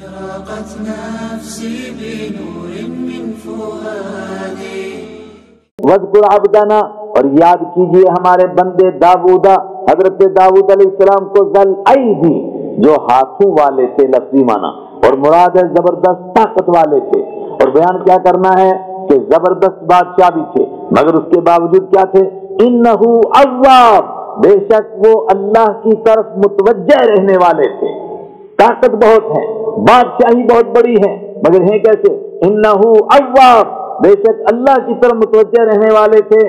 أشرقت نفسي بنور من فؤادي وذکر عبدنا، اور یاد کیجئے ہمارے بندے داؤدا، حضرت داؤد علیہ السلام کو ذل ایدی، جو ہاتھوں والے تھے لفظی معنی، اور مراد ہے زبردست طاقت والے تھے۔ اور بیان کیا کرنا ہے کہ زبردست بادشاہ بھی تھے، مگر اس کے باوجود کیا تھے؟ انہو اواب، بے شک وہ اللہ کی طرف متوجہ رہنے والے تھے۔ طاقت بہت ہے، بادشاہی بہت بڑی ہے، مگر ہیں کیسے؟ انہو اواب، بے شک اللہ کی طرف متوجہ رہنے والے تھے۔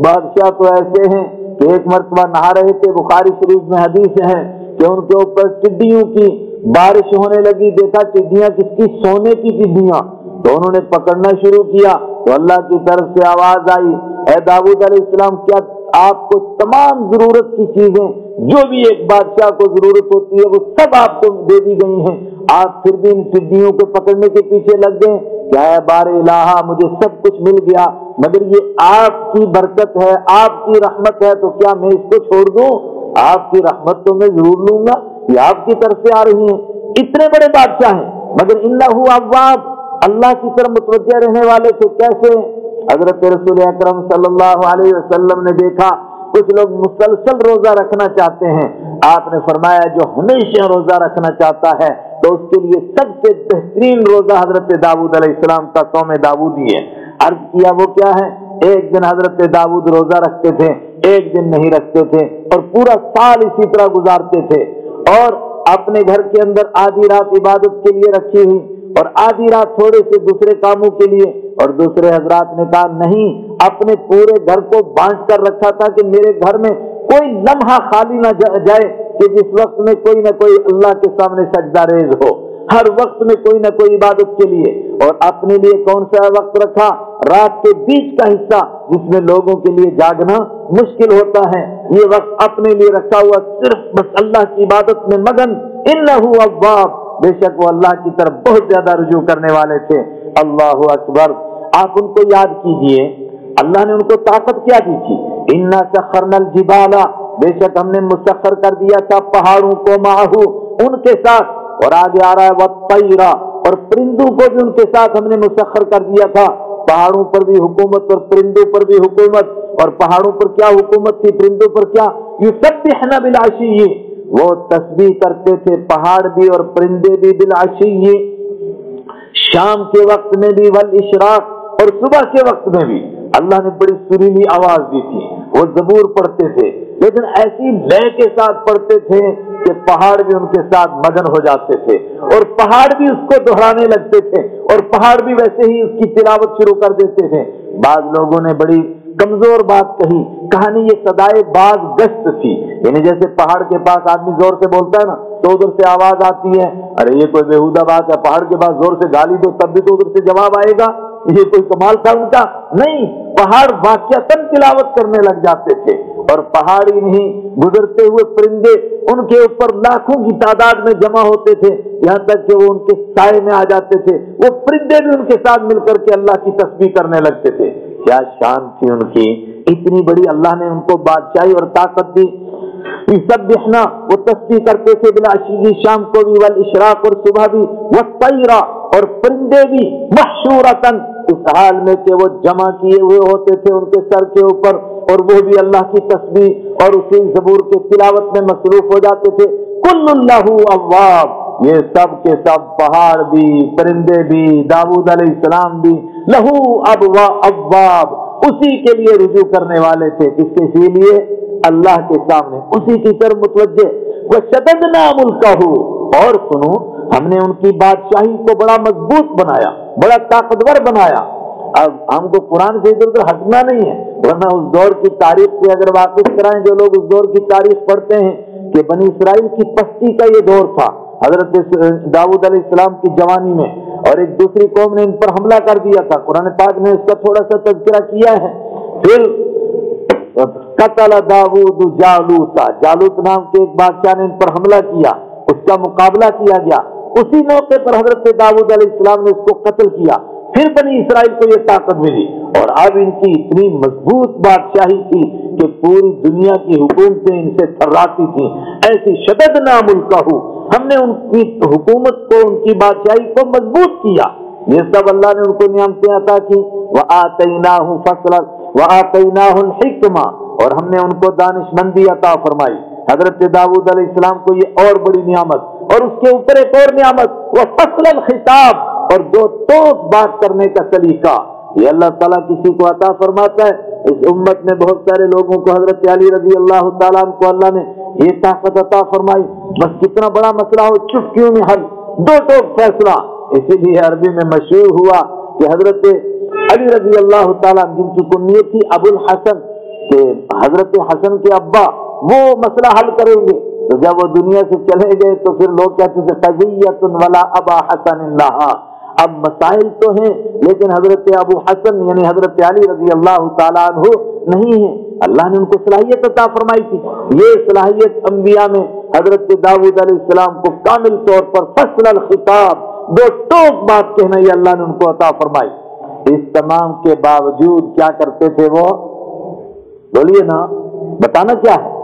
بادشاہ تو ایسے ہیں کہ ایک مرتبہ نہا رہے تھے، بخاری شریف میں حدیث ہے کہ ان کے اوپر ٹڈیوں کی بارش ہونے لگی، دیکھا ٹڈیاں کس کی؟ سونے کی ٹڈیاں، تو انہوں نے پکڑنا شروع کیا تو اللہ کی طرف سے آواز آئی، اے داؤد علیہ السلام، کیا آپ کو تمام ضرورت کی چیزیں جو بھی ایک بادشاہ کو ضرورت ہوتی ہے وہ سب آپ کو دے دی گئی ہیں، آپ پھر بھی ان ٹڈیوں کو پکڑنے کے پیچھے لگ گئے؟ کیا ہے بار الہا، مجھے سب کچھ مل گیا، مگر یہ آپ کی برکت ہے، آپ کی رحمت ہے، تو کیا میں اس کو چھوڑ دوں؟ آپ کی رحمت تو میں ضرور لوں گا، یہ آپ کی طرف سے آ رہی ہیں۔ اتنے بڑے بادشاہ ہیں مگر انہو اواب، اللہ کی طرف متوجہ رہنے والے تھے۔ کیسے؟ حضرت رسول اکرم صلی اللہ علیہ وسلم نے دیکھا کچھ لوگ مسلسل روزہ رکھنا چاہتے ہیں، آپ نے فرمایا جو ہمیشہ روزہ رکھنا چاہتا ہے تو اس کے لیے سب سے بہترین روزہ حضرت داؤد علیہ السلام کا صوم داؤدی ہے۔ عرض کیا وہ کیا ہے؟ ایک دن حضرت داؤد روزہ رکھتے تھے، ایک دن نہیں رکھتے تھے، اور پورا سال اسی طرح گزارتے تھے، اور اپنے گھر کے اندر آدھی رات عبادت کے لیے رکھی ہوئی اور آدھی رات تھوڑے سے دوسرے کاموں کے لیے، اور دوسرے حضرات نے کہا نہیں، اپنے پورے گھر کو بانٹ کر رکھا تھا کہ میرے گھر میں کوئی لمحہ خالی نہ جائے کہ جس وقت میں کوئی نہ کوئی اللہ کے سامنے سجدہ ریز ہو، ہر وقت میں کوئی نہ کوئی عبادت کے لیے۔ اور اپنے لیے کون سا وقت رکھا؟ رات کے بیچ کا حصہ جس میں لوگوں کے لیے جاگنا مشکل ہوتا ہے، یہ وقت اپنے لیے رکھا ہوا، صرف بس اللہ کی عبادت میں مگن۔ انہو اواب، بے شک وہ اللہ کی طرف بہت زیادہ رجوع کرنے والے تھے۔ اللہ اکبر۔ آپ ان کو یاد کیجئے، اللہ نے ان کو طاقت کیا دی تھی؟ انا سخرنا الجبال، بے شک ہم نے مسخر کر دیا تھا پہاڑوں کو، معہو، ان کے ساتھ، اور آگے آ رہا ہے والطیر، اور پرندوں کو بھی ان کے ساتھ ہم نے مسخر کر دیا تھا۔ پہاڑوں پر بھی حکومت اور پرندوں پر بھی حکومت، اور پہاڑوں پر کیا حکومت تھی، پرندوں پر کیا؟ یسبحن بالعشی، وہ تسبیح کرتے تھے پہاڑ بھی اور پرندے بھی، بالعشی، شام کے وقت میں بھی، والاشراق، اور صبح کے وقت میں بھی۔ اللہ نے بڑی سریلی آواز دی تھی، وہ زبور پڑھتے تھے، لیکن ایسی لے کے ساتھ پڑھتے تھے کہ پہاڑ بھی ان کے ساتھ مگن ہو جاتے تھے، اور پہاڑ بھی اس کو دہرانے لگتے تھے، اور پہاڑ بھی ویسے ہی اس کی تلاوت شروع کر دیتے تھے۔ بعض لوگوں نے بڑی کمزور بات کہی، کہانی یہ صدائے باز گشت تھی، یعنی جیسے پہاڑ کے پاس آدمی زور سے بولتا ہے نا تو ادھر سے آواز آتی ہے، ارے یہ کوئی بےہودہ بات ہے، پہاڑ کے پاس زور سے گالی دو تب بھی تو ادھر سے جواب آئے گا، یہ کوئی کمال تھا ان کا؟ نہیں، پہاڑ واقعتاً تلاوت کرنے لگ جاتے تھے، اور پہاڑ ہی نہیں، گزرتے ہوئے پرندے ان کے اوپر لاکھوں کی تعداد میں جمع ہوتے تھے، یہاں تک کہ وہ ان کے سائے میں آ جاتے تھے، وہ پرندے بھی ان کے ساتھ مل کر کے اللہ کی تسبیح کرنے لگتے تھے۔ کیا شان تھی ان کی، اتنی بڑی اللہ نے ان کو بادشاہی اور طاقت دی۔ یسبحنا، وہ تسبیح کرتے تھے، بالعشی، شام کو بھی، والاشراق، اور صبح بھی، والطیر، اور پرندے بھی، محشورتن، اس حال میں کہ وہ جمع کیے ہوئے ہوتے تھے ان کے سر کے اوپر، اور وہ بھی اللہ کی تسبیح اور اسی زبور کے تلاوت میں مصروف ہو جاتے تھے۔ کل اللہ اواب، یہ سب کے سب، پہاڑ بھی، پرندے بھی، داؤد علیہ السلام بھی، لہو اواب، اسی کے لیے رجوع کرنے والے تھے، کس کے لیے؟ اللہ کے سامنے، اسی کی طرف متوجہ۔ وشددنا ملکہ، اور سنو، ہم نے ان کی بادشاہی کو بڑا مضبوط بنایا، بڑا طاقتور بنایا۔ اب ہم کو قرآن سے ادھر ادھر ہٹنا نہیں ہے، ورنہ اس دور کی تاریخ سے اگر واقف کرائیں جو لوگ اس دور کی تاریخ پڑھتے ہیں کہ بنی اسرائیل کی پستی کا یہ دور تھا حضرت داؤد علیہ السلام کی جوانی میں، اور ایک دوسری قوم نے ان پر حملہ کر دیا تھا، قرآن پاک نے اس کا تھوڑا سا تذکرہ کیا ہے۔ پھر قتل داؤد جالوت، جالوت نام کے ایک بادشاہ نے ان پر حملہ کیا، اس کا مقابلہ کیا گیا، اسی موقع پر حضرت داؤد علیہ السلام نے اس کو قتل کیا۔ پھر بنی اسرائیل کو یہ طاقت ملی، اور اب ان کی اتنی مضبوط بادشاہی تھی کہ پوری دنیا کی حکومتیں ان سے تھراتی تھیں۔ ایسی شددنا ملکہ، ہم نے ان کی حکومت کو, ان کی بادشاہی کو مضبوط کیا. یہ سب اللہ نے ان کو نعمتیں عطا کی. وَآتَيْنَاهُ فَصْلًا وَآتَيْنَاهُ الْحِكْمَةَ, اور ہم نے ان کو دانشمندی عطا فرمائی. حضرت داؤد علیہ السلام کو یہ اور بڑی نعمت, اور اس کے اوپر ایک اور نعمت وَفَصْلَ الْخِطَابِ, اور دو ٹوک بات کرنے کا طریقہ. یہ اللہ تعالیٰ کسی کو عطا فرماتا ہے. اس امت میں بہت سارے لوگوں کو, حضرت علی رضی اللہ تعالیٰ عنہ کو اللہ نے یہ طاقت عطا فرمائی, بس کتنا بڑا مسئلہ ہو چٹکیوں میں حل, دو ٹوک فیصلہ. اسی لیے عربی میں مشہور ہوا کہ حضرت علی رضی اللہ تعالیٰ جن کی کنیت تھی ابو الحسن, کہ حضرت حسن کے ابا وہ مسئلہ حل کریں گے. تو جب وہ دنیا سے چلے گئے تو پھر لوگ کہتے تھے قضیۃ ولا ابا حسن اللہ, اب مسائل تو ہیں لیکن حضرت ابو حسن یعنی حضرت علی رضی اللہ تعالیٰ عنہ نہیں ہے. اللہ نے ان کو صلاحیت عطا فرمائی تھی. یہ صلاحیت انبیاء میں حضرت داؤد علیہ السلام کو کامل طور پر فصل الخطاب, دو ٹوک بات کہنا, یہ اللہ نے ان کو عطا فرمائی. اس تمام کے باوجود کیا کرتے تھے وہ, بولیے نا, بتانا کیا ہے,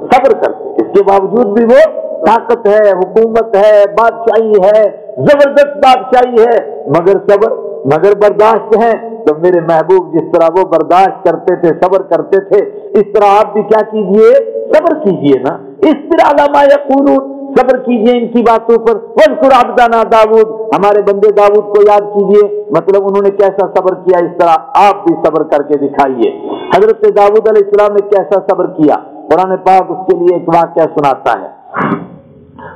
صبر کرتے. اس کے باوجود بھی وہ طاقت ہے, حکومت ہے, بادشاہی ہے, زبردست بادشاہی ہے, مگر صبر, مگر برداشت ہے. تو میرے محبوب جس طرح وہ برداشت کرتے تھے, صبر کرتے تھے, اس طرح آپ بھی کیا کیجئے, صبر کیجئے نا. اس طرح علامہ یقولون, صبر کیجئے ان کی باتوں پر. وَاذْكُرْ عَبْدَنَا داؤد, ہمارے بندے داؤد کو یاد کیجئے. مطلب انہوں نے کیسا صبر کیا, اس طرح آپ بھی صبر کر کے دکھائیے. حضرت داؤد علیہ السلام نے کیسا صبر کیا, قرآن پاک اس کے لیے ایک واقعہ سناتا ہے.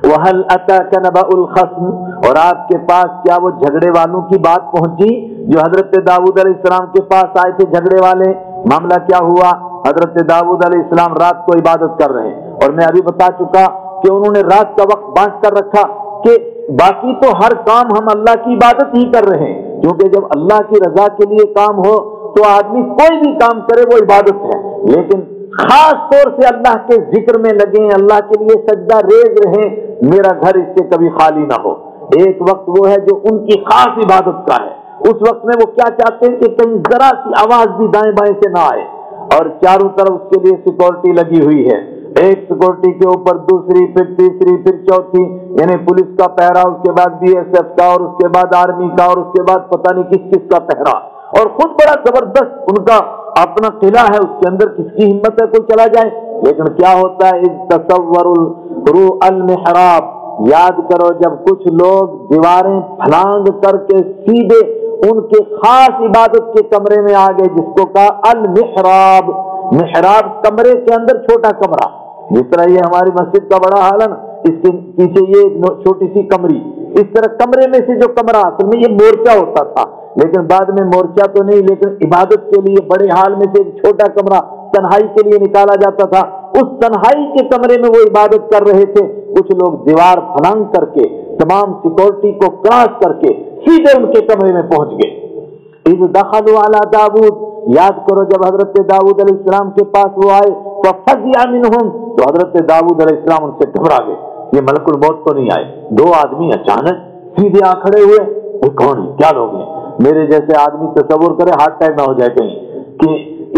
وَهَلْ أَتَاكَ نَبَأُ الْخَصْمِ, اور آپ کے پاس کیا وہ جھگڑے والوں کی بات پہنچی جو حضرت داؤد علیہ السلام کے پاس آئے تھے, جھگڑے والے. معاملہ کیا ہوا, حضرت داؤد علیہ السلام رات کو عبادت کر رہے ہیں, اور میں ابھی بتا چکا کہ انہوں نے رات کا وقت بانٹ کر رکھا کہ باقی تو ہر کام ہم اللہ کی عبادت ہی کر رہے ہیں, کیونکہ جب اللہ کی رضا کے لیے کام ہو تو آدمی کوئی بھی کام کرے وہ عبادت ہے. لیکن خاص طور سے اللہ کے ذکر میں لگیں, اللہ کے لیے سجدہ ریز رہیں, میرا گھر اس سے کبھی خالی نہ ہو. ایک وقت وہ ہے جو ان کی خاص عبادت کا ہے. اس وقت میں وہ کیا چاہتے ہیں کہ کہیں ذرا سی آواز بھی دائیں بائیں سے نہ آئے, اور چاروں طرف اس کے لیے سیکورٹی لگی ہوئی ہے. ایک سیکورٹی کے اوپر دوسری, پھر تیسری, پھر چوتھی, یعنی پولیس کا پہرا, اس کے بعد BSF کا, اور اس کے بعد آرمی کا, اور اس کے بعد پتہ نہیں کس کس کا پہرا. اور خود بڑا زبردست ان کا اپنا قلعہ ہے, اس کے اندر کس کی ہمت ہے کوئی چلا جائے. لیکن کیا ہوتا ہے, تصور الروح المحراب, یاد کرو جب کچھ لوگ دیواریں پھلانگ کر کے سیدھے ان کے خاص عبادت کے کمرے میں آ گئے, جس کو کہا المحراب. محراب کمرے کے اندر چھوٹا کمرہ, جس طرح یہ ہماری مسجد کا بڑا حال ہے نا, اس کے پیچھے یہ ایک چھوٹی سی کمری, اس طرح کمرے میں سے جو کمرہ اصل میں یہ مورچہ ہوتا تھا, لیکن بعد میں مورچہ تو نہیں, لیکن عبادت کے لیے بڑے حال میں سے ایک چھوٹا کمرہ تنہائی کے لیے نکالا جاتا تھا. اس تنہائی کے کمرے میں وہ عبادت کر رہے تھے. کچھ لوگ دیوار پھلانگ کر کے, تمام سیکورٹی کو کراس کر کے سیدھے ان کے کمرے میں پہنچ گئے. اذ دخلوا علی داؤد, یاد کرو جب حضرت داؤد علیہ السلام کے پاس وہ آئے, ففزع منہم, تو حضرت داؤد علیہ السلام ان سے گھبرا گئے. یہ ملک الموت تو نہیں آئے, دو آدمی اچانک سیدھے آ کھڑے ہوئے. وہ کون ہے, کیا لوگ ہیں؟ میرے جیسے آدمی تصور کرے ہارٹ اٹیک نہ ہو جائے کہیں, کہ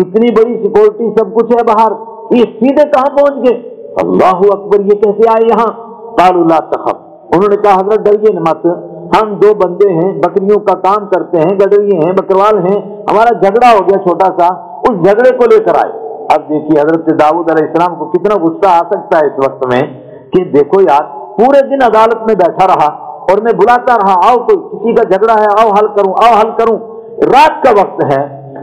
اتنی بڑی سیکورٹی سب کچھ ہے باہر, یہ سیدھے کہاں پہنچ گئے؟ اللہ اکبر, یہ کیسے آئے یہاں؟ قالوا لا تخف, انہوں نے کہا حضرت ڈریے مت, ہم دو بندے ہیں, بکریوں کا کام کرتے ہیں, گڈریے ہیں, بکروال ہیں, ہمارا جھگڑا ہو گیا چھوٹا سا, اس جھگڑے کو لے کر آئے. اب دیکھیے حضرت داؤد علیہ السلام کو کتنا غصہ آ سکتا ہے اس وقت میں, کہ دیکھو یار پورے دن عدالت میں بیٹھا رہا اور میں بلاتا رہا, آؤ کوئی کسی کا جھگڑا ہے, آؤ حل کروں, آؤ حل کروں. رات کا وقت ہے,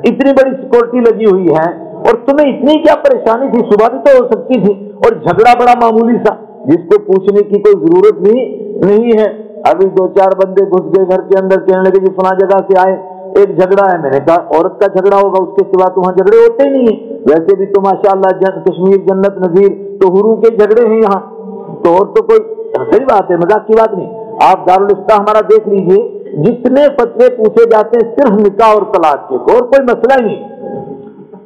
اتنی بڑی سیکورٹی لگی ہوئی ہے, اور تمہیں اتنی کیا پریشانی تھی, صبح بھی تو ہو سکتی تھی, اور جھگڑا بڑا معمولی سا جس کو پوچھنے کی کوئی ضرورت بھی نہیں ہے. ابھی دو چار بندے گھس گئے گھر کے اندر, کہنے لگے جی فلاں جگہ سے آئے, ایک جھگڑا ہے. میں نے کہا عورت کا جھگڑا ہوگا, اس کے سوا تو وہاں جھگڑے ہوتے ہی نہیں ہیں. ویسے بھی تو ماشاءاللہ کشمیر جنت نظیر تو حوروں کے جھگڑے ہیں یہاں, تو اور تو کوئی صحیح بات ہے, مذاق کی بات نہیں. آپ دارالفتہ ہمارا دیکھ لیجئے, جتنے فتوے پوچھے جاتے ہیں صرف نکاح اور طلاق کے, اور کوئی مسئلہ ہی نہیں.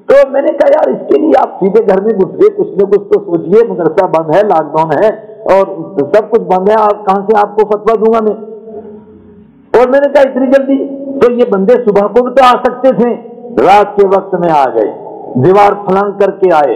تو میں نے کہا یار اس کے لیے آپ سیدھے گھر میں گھس گئے, کچھ نہ کچھ تو سوچیے, مدرسہ بند ہے, لاک ڈاؤن ہے, اور سب کچھ بند ہے, آپ کہاں سے آپ کو فتویٰ دوں گا میں؟ اور میں نے کہا اتنی جلدی, تو یہ بندے صبح کو بھی تو آ سکتے تھے, رات کے وقت میں آ گئے, دیوار پھلانگ کر کے آئے,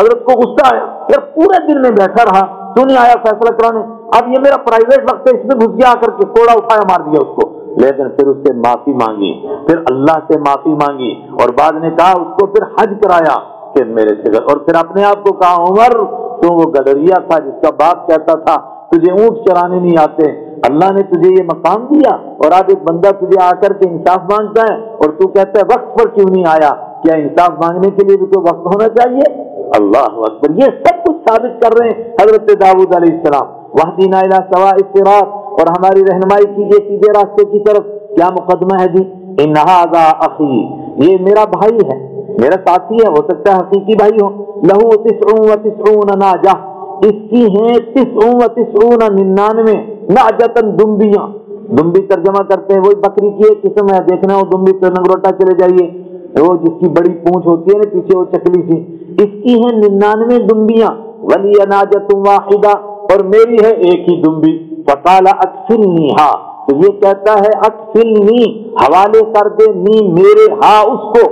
حضرت کو غصہ آیا، پھر پورے دن میں بیٹھا رہا، تو نہیں آیا فیصلہ کرانے، اب یہ میرا پرائیویٹ وقت ہے، اس میں گھس گیا، آ کر کے کوڑا اٹھایا مار دیا اس کو۔ لیکن پھر اس سے معافی مانگی، پھر اللہ سے معافی مانگی، اور بعد نے کہا اس کو پھر حج کرایا کہ میرے سے، اور پھر اپنے آپ کو کہا عمر تو وہ گڈریا تھا جس کا باپ کہتا تھا تجھے اونٹ چرانے نہیں آتے، اللہ نے تجھے یہ مقام دیا اور اب ایک بندہ تجھے آ کر کے انصاف مانگتا ہے اور تو کہتا ہے وقت پر کیوں نہیں آیا، کیا انصاف مانگنے کے لیے بھی کوئی وقت ہونا چاہیے؟ اللہ اکبر، یہ سب کچھ ثابت کر رہے ہیں حضرت داؤد علیہ السلام۔ وَاهْدِنَا إِلَىٰ سَوَاءِ الصِّرَاطِ، اور ہماری رہنمائی کیجیے سیدھے راستے کی طرف۔ کیا مقدمہ ہے جی؟ إِنَّ هَٰذَا أَخِي، یہ میرا بھائی ہے، میرا ساتھی ہے، ہو سکتا ہے حقیقی بھائی ہو۔ لَهُ 99 ناجہ، اس کی ہیں 99 نعجتن دمبیاں، دمبی ترجمہ کرتے ہیں وہی بکری کی ایک قسم ہے، دیکھنا وہ دمبی پہ نگروٹا چلے جائیے، وہ جس کی بڑی پونچھ ہوتی ہے نا پیچھے وہ چکلی سی، اس کی ہیں 99 دمبیاں، ولی ناجۃ واحدہ، اور میری ہے ایک ہی دمبی۔ فقال اکفلنیھا، تو یہ کہتا ہے اکفلنی، حوالے کر دے، نی میرے، ہاں اس کو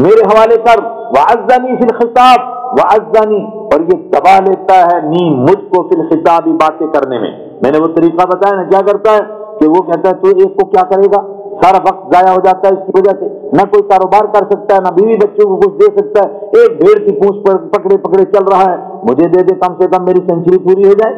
میرے حوالے کر، وعزنی فی الخطاب، وعزنی، اور یہ دبا لیتا ہے نی مجھ کو فی الخطاب، باتیں کرنے میں نے وہ طریقہ بتایا نا، کیا کرتا ہے کہ وہ کہتا ہے تو ایک کو کیا کرے گا، سارا وقت ضائع ہو جاتا ہے اس کی وجہ سے، نہ کوئی کاروبار کر سکتا ہے، نہ بیوی بچوں کو کچھ دے سکتا ہے، ایک بھیڑ کی پونچھ پر پکڑے پکڑے چل رہا ہے، مجھے دے دے کم سے کم میری سینچری پوری ہو جائے۔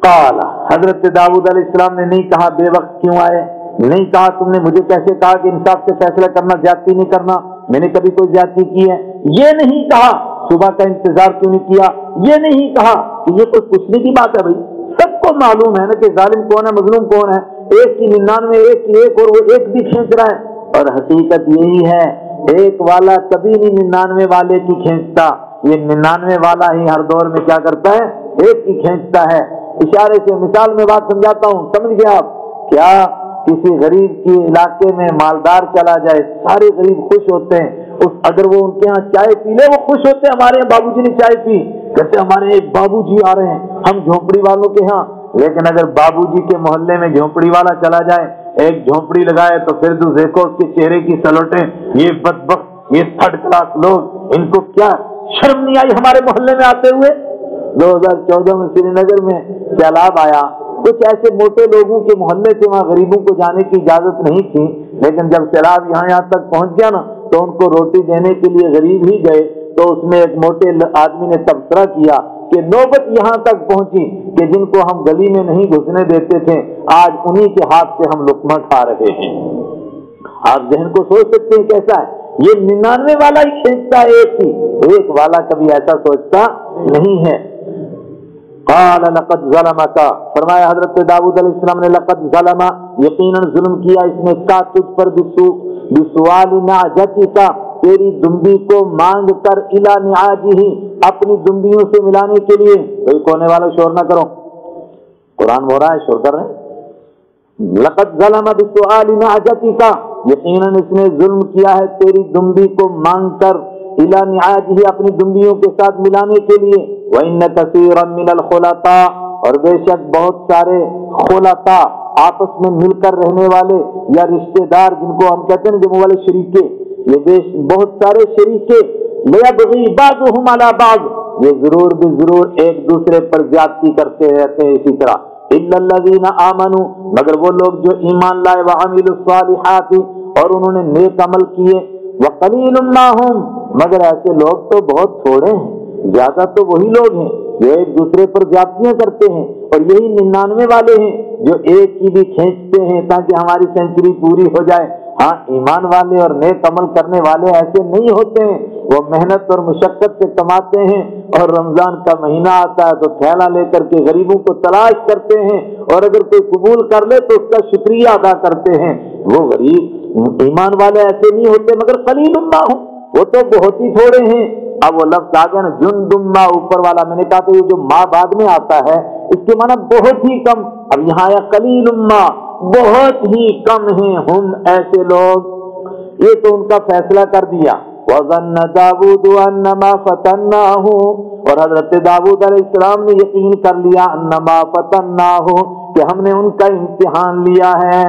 قال، حضرت داؤد علیہ السلام نے نہیں کہا بے وقت کیوں آئے، نہیں کہا تم نے مجھے کیسے کہا کہ انصاف سے فیصلہ کرنا، زیادتی نہیں کرنا، میں نے کبھی کوئی زیادتی کی ہے، یہ نہیں کہا صبح کا انتظار کیوں نہیں کیا، یہ نہیں کہا کہ یہ کوئی پوچھنے کی بات ہے، بھائی سب کو معلوم ہے نا کہ ظالم کون ہے، مظلوم کون ہے، ایک کی 99 ایک کی ایک، اور وہ ایک بھی کھینچ رہا ہے، اور حقیقت یہی ہے ایک والا کبھی نہیں 99 والے کی کھینچتا، یہ 99 والا ہی ہر دور میں کیا کرتا ہے، ایک کی کھینچتا ہے۔ اشارے سے مثال میں بات سمجھاتا ہوں، سمجھ گیا آپ؟ کیا کسی غریب کے علاقے میں مالدار چلا جائے، سارے غریب خوش ہوتے ہیں، اگر وہ ان کے ہاں چائے پی لے وہ خوش ہوتے ہیں، ہمارے یہاں بابو جی نے چائے پی، کہتے ہمارے ایک بابو جی آ رہے ہیں ہم جھونپڑی والوں کے ہاں، لیکن اگر بابو جی کے محلے میں جھونپڑی والا چلا جائے، ایک جھونپڑی لگائے، تو پھر تو دیکھو اس کے چہرے کی سلوٹیں، یہ بدبخت، یہ تھرڈ کلاس لوگ، ان کو کیا شرم نہیں آئی ہمارے محلے میں آتے ہوئے؟ 2014 میں سری نگر میں سیلاب آیا، کچھ ایسے موٹے لوگوں کے محلے سے وہاں غریبوں کو جانے کی اجازت نہیں تھی، لیکن جب سیلاب یہاں تک پہنچ گیا نا تو ان کو روٹی دینے کے لیے غریب ہی گئے، تو اس میں ایک موٹے آدمی نے تبصرہ کیا کہ نوبت یہاں تک پہنچی کہ جن کو ہم گلی میں نہیں گھسنے دیتے تھے آج انہی کے ہاتھ سے ہم لقمہ کھا رہے ہیں۔ آپ ذہن کو سوچ سکتے ہیں کیسا ہے، یہ 99 والا ہی کھینچتا ہے ایک ہی، ایک والا کبھی ایسا سوچتا نہیں ہے۔ قال لقد ظلمك، فرمایا حضرت داؤد علیہ السلام نے لقد ظلم، یقیناً ظلم کیا اس نے، کا تجھ پر بسوال نعجتک، تیری دمبی کو مانگ کر، الی نعاجہ، اپنی دمبیوں سے ملانے کے لیے، بھائی کونے والوں شور نہ کرو، قرآن ہو رہا ہے شور کر رہے ہیں۔ لقد ظلم بسوال نعجتک، یقیناً اس نے ظلم کیا ہے تیری دمبی کو مانگ کر، الی نعاجہ، اپنی دمبیوں کے ساتھ ملانے کے لیے، وَإِنَّ كَثِيرًا مِنَ الْخُلَطَاءِ، اور بے شک بہت سارے خلطاء، آپس میں مل کر رہنے والے یا رشتہ دار، جن کو ہم کہتے ہیں جمع والے شریکے، یہ بہت سارے شریکے، لَيَبْغِي بَعْضُهُمْ عَلَى بَعْضٍ، یہ ضرور بھی ضرور ایک دوسرے پر زیادتی کرتے رہتے ہیں اسی طرح، إِلَّا الَّذِينَ آمَنُوا، مگر وہ لوگ جو ایمان لائے، وَعَمِلُوا الصَّالِحَاتِ، اور انہوں نے نیک عمل کیے، وَقَلِيلٌ مَّا هُمْ، مگر ایسے لوگ تو بہت تھوڑے ہیں، زیادہ تو وہی لوگ ہیں جو ایک دوسرے پر زیادتیاں کرتے ہیں، اور یہی 99 والے ہیں جو ایک کی بھی کھینچتے ہیں تاکہ ہماری سینچری پوری ہو جائے۔ ہاں ایمان والے اور نیک عمل کرنے والے ایسے نہیں ہوتے ہیں، وہ محنت اور مشقت سے کماتے ہیں، اور رمضان کا مہینہ آتا ہے تو تھیلا لے کر کے غریبوں کو تلاش کرتے ہیں، اور اگر کوئی قبول کر لے تو اس کا شکریہ ادا کرتے ہیں۔ وہ غریب ایمان والے ایسے نہیں ہوتے، مگر قلیل ما ہم، وہ تو بہت ہی تھوڑے ہیں۔ اب وہ لفظ آ گیا نا جندما، اوپر والا، میں نے کہا تھا یہ جو ماں بعد میں آتا ہے اس کے معنی بہت ہی کم، اب یہاں آیا قلیل ما، بہت ہی کم ہیں ہم ایسے لوگ، یہ تو ان کا فیصلہ کر دیا۔ وَظَنَّ دَاوُودُ أَنَّمَا فَتَنَّاهُ، اور حضرت داؤد علیہ السلام نے یقین کر لیا، أَنَّمَا فَتَنَّاهُ، کہ ہم نے ان کا امتحان لیا ہے،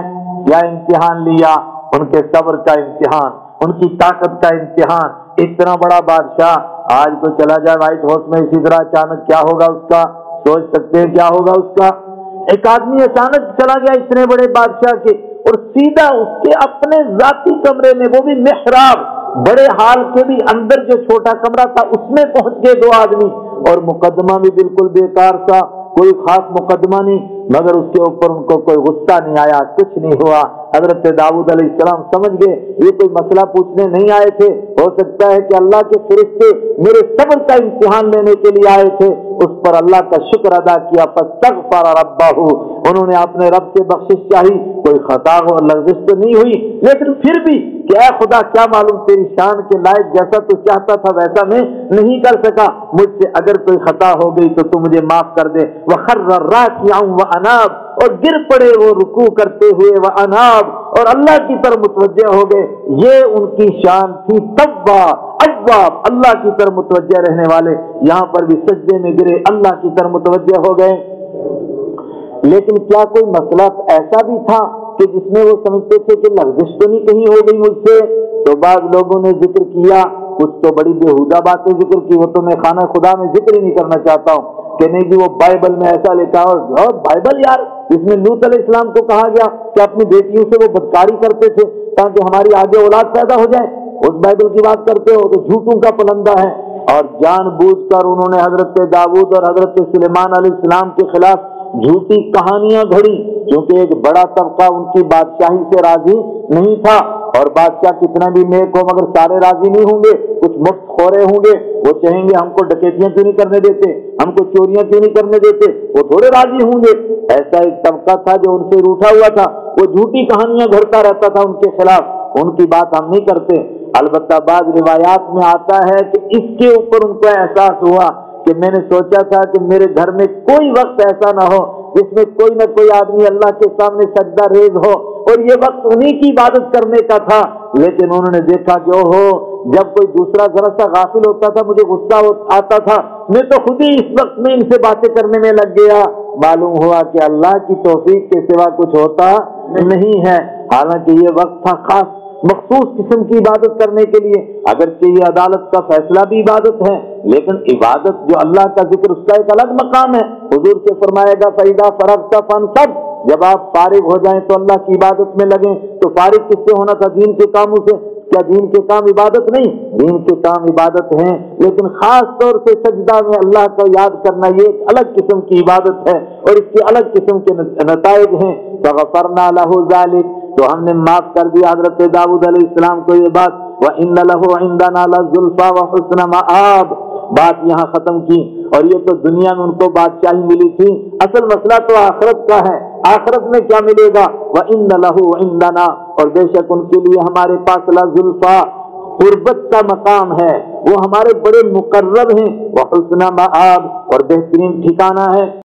یا امتحان لیا، ان کے صبر کا امتحان، ان کی طاقت کا امتحان۔ اتنا بڑا بادشاہ آج تو چلا جائے وائٹ ہاؤس میں اسی طرح اچانک کیا ہوگا اس کا، سوچ سکتے ہیں کیا ہوگا اس کا۔ ایک آدمی اچانک چلا گیا اتنے بڑے بادشاہ کے اور سیدھا اس کے اپنے ذاتی کمرے میں، وہ بھی محراب بڑے ہال کے بھی اندر جو چھوٹا کمرہ تھا اس میں پہنچ گئے 2 آدمی، اور مقدمہ بھی بالکل بیکار تھا، کوئی خاص مقدمہ نہیں، مگر اس کے اوپر ان کو کوئی غصہ نہیں آیا، کچھ نہیں ہوا۔ حضرت داؤد علیہ السلام سمجھ گئے یہ کوئی مسئلہ پوچھنے نہیں آئے تھے، ہو سکتا ہے کہ اللہ کے فرشتے میرے صبر کا امتحان لینے کے لیے آئے تھے۔ اس پر اللہ کا شکر ادا کیا، فاستغفر ربہ، انہوں نے اپنے رب سے بخشش چاہی، کوئی خطا اور لغزش تو نہیں ہوئی، لیکن پھر بھی کہ اے خدا کیا معلوم تیری شان کے لائق جیسا تو چاہتا تھا ویسا میں نہیں کر سکا، مجھ سے اگر کوئی خطا ہو گئی تو تو مجھے معاف کر دے۔ وخر راکعا واناب، اور گر پڑے وہ رکوع کرتے ہوئے، واناب، اور اللہ کی طرف متوجہ ہو گئے۔ یہ ان کی شان تھی، تواب اواب، اللہ کی طرف متوجہ رہنے والے۔ یہاں پر بھی سجدے میں گرے، اللہ کی طرف متوجہ ہو گئے۔ لیکن کیا کوئی مسئلہ ایسا بھی تھا کہ جس میں وہ سمجھتے تھے کہ لغزش تو نہیں کہیں ہو گئی مجھ سے؟ تو بعض لوگوں نے ذکر کیا، کچھ تو بڑی بےہودہ باتیں ذکر کی، وہ تو میں خانہ خدا میں ذکر ہی نہیں کرنا چاہتا ہوں کہ نہیں جی وہ بائبل میں ایسا لکھا، اور بائبل یار جس میں لوط علیہ السلام کو کہا گیا کہ اپنی بیٹیوں سے وہ بدکاری کرتے تھے تاکہ ہماری آگے اولاد پیدا ہو جائے، اس بائبل کی بات کرتے ہو تو جھوٹوں کا پلندہ ہے۔ اور جان بوجھ کر انہوں نے حضرت داؤد اور حضرت سلیمان علیہ السلام کے خلاف جھوٹی کہانیاں گھڑی، کیونکہ ایک بڑا طبقہ ان کی بادشاہی سے راضی نہیں تھا، اور بادشاہ کتنا بھی نیک ہو مگر سارے راضی نہیں ہوں گے، کچھ مفت خورے ہوں گے، وہ کہیں گے ہم کو ڈکیتیاں کیوں نہیں کرنے دیتے، ہم کو چوریاں کیوں نہیں کرنے دیتے، وہ تھوڑے راضی ہوں گے۔ ایسا ایک طبقہ تھا جو ان سے روٹھا ہوا تھا، وہ جھوٹی کہانیاں گھڑتا رہتا تھا ان کے خلاف، ان کی بات ہم نہیں کرتے۔ البتہ بعض روایات میں آتا ہے کہ اس کے اوپر ان کو احساس ہوا کہ میں نے سوچا تھا کہ میرے گھر میں کوئی وقت ایسا نہ ہو جس میں کوئی نہ کوئی آدمی اللہ کے سامنے سجدہ ریز ہو، اور یہ وقت انہی کی عبادت کرنے کا تھا، لیکن انہوں نے دیکھا کہ اوہو جب کوئی دوسرا ذرا سا غافل ہوتا تھا مجھے غصہ آتا تھا، میں تو خود ہی اس وقت میں ان سے باتیں کرنے میں لگ گیا۔ معلوم ہوا کہ اللہ کی توفیق کے سوا کچھ ہوتا نہیں ہے، حالانکہ یہ وقت تھا خاص مخصوص قسم کی عبادت کرنے کے لیے، اگرچہ یہ عدالت کا فیصلہ بھی عبادت ہے، لیکن عبادت جو اللہ کا ذکر اس کا ایک الگ مقام ہے۔ حضور سے فرمائے گا فَإِذَا فَرَغْتَ فَانْصَبْ، جب آپ فارغ ہو جائیں تو اللہ کی عبادت میں لگیں۔ تو فارغ کس سے ہونا تھا؟ دین کے کاموں سے۔ کیا دین کے کام عبادت نہیں؟ دین کے کام عبادت ہیں، لیکن خاص طور سے سجدہ میں اللہ کو یاد کرنا یہ ایک الگ قسم کی عبادت ہے، اور اس کے الگ قسم کے نتائج ہیں۔ فَغَفَرْنَا لَهُ ذَلِكَ، تو ہم نے معاف کر دیا حضرت داؤد علیہ السلام کو یہ بات۔ وَإِنَّ لَهُ عِندَنَا لَزُلْفَىٰ وَحُسْنَ مَآبٍ، بات یہاں ختم کی، اور یہ تو دنیا میں ان کو بادشاہی ملی تھی، اصل مسئلہ تو آخرت کا ہے، آخرت میں کیا ملے گا؟ وَإِنَّ لَهُ عِندَنَا، اور بے شک ان کے لیے ہمارے پاس لَزُلْفَىٰ، قربت کا مقام ہے، وہ ہمارے بڑے مقرب ہیں، وَحُسْنَ مَآبٍ، اور بہترین ٹھکانہ ہے۔